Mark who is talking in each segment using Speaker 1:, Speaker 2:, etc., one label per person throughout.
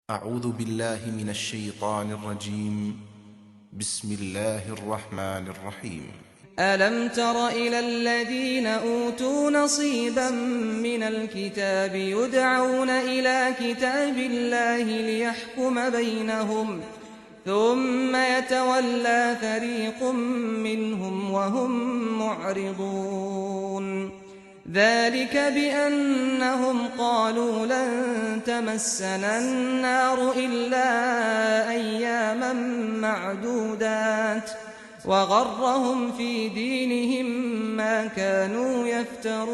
Speaker 1: أعوذ بالله من الشيطان الرجيم. بسم الله الرحمن الرحيم.
Speaker 2: ألم تر إلى الذين أوتوا نصيبا من الكتاب يدعون إلى كتاب الله ليحكم بينهم ثم يتولى فريق منهم وهم معرضون ذلك بأنهم قالوا لن تمسنا النار إلا أياما معدودات وغرهم في دينهم ما كانوا يفترون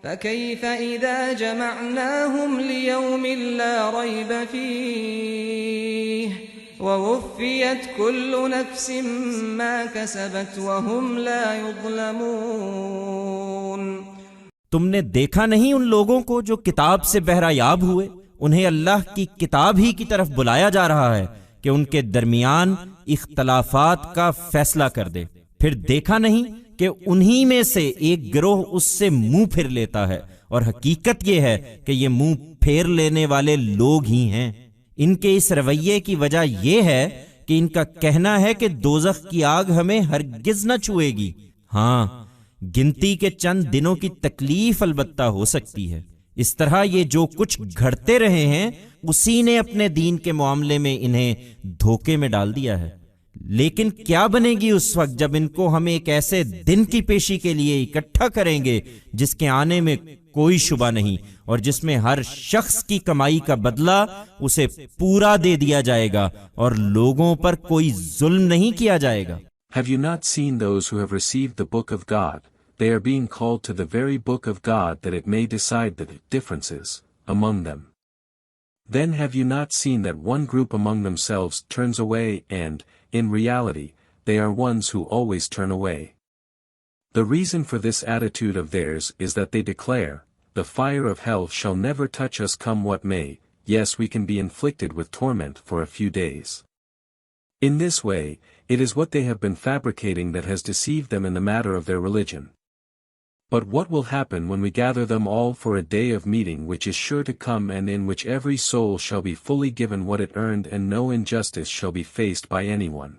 Speaker 2: فكيف إذا جمعناهم ليوم لا ريب فيه ووفيت كل نفس ما كسبت وهم لا يظلمون۔
Speaker 3: تم نے دیکھا نہیں ان لوگوں کو جو کتاب سے بہرہ یاب ہوئے، انہیں اللہ کی کتاب ہی کی طرف بلایا جا رہا ہے کہ ان کے درمیان اختلافات کا فیصلہ کر دے۔ پھر دیکھا نہیں کہ انہی میں سے ایک گروہ اس سے منہ پھر لیتا ہے، اور حقیقت یہ ہے کہ یہ منہ پھیر لینے والے لوگ ہی ہیں۔ ان کے اس رویے کی وجہ یہ ہے کہ ان کا کہنا ہے کہ دوزخ کی آگ ہمیں ہرگز نہ چھوئے گی۔ ہاں، گنتی کے چند دنوں کی تکلیف البتہ ہو سکتی ہے۔ اس طرح یہ جو کچھ گھڑتے رہے ہیں اسی نے اپنے دین کے معاملے میں انہیں دھوکے میں ڈال دیا ہے۔ لیکن کیا بنے گی اس وقت جب ان کو ہم ایک ایسے دن کی پیشی کے لیے اکٹھا کریں گے جس کے آنے میں کوئی شبہ نہیں، اور جس میں ہر شخص کی کمائی کا بدلہ اسے پورا دے دیا جائے گا اور لوگوں پر کوئی ظلم نہیں کیا جائے گا۔
Speaker 4: Have you not seen those who have received the book of God? They are being called to the very book of God that it may decide the differences among them. Then have you not seen that one group among themselves turns away and, in reality, they are ones who always turn away? The reason for this attitude of theirs is that they declare, "The fire of hell shall never touch us come what may, yes we can be inflicted with torment for a few days." In this way, it is what they have been fabricating that has deceived them in the matter of their religion. But what will happen when we gather them all for a day of meeting which is sure to come and in which every soul shall be fully given what it earned and no injustice shall be faced by anyone?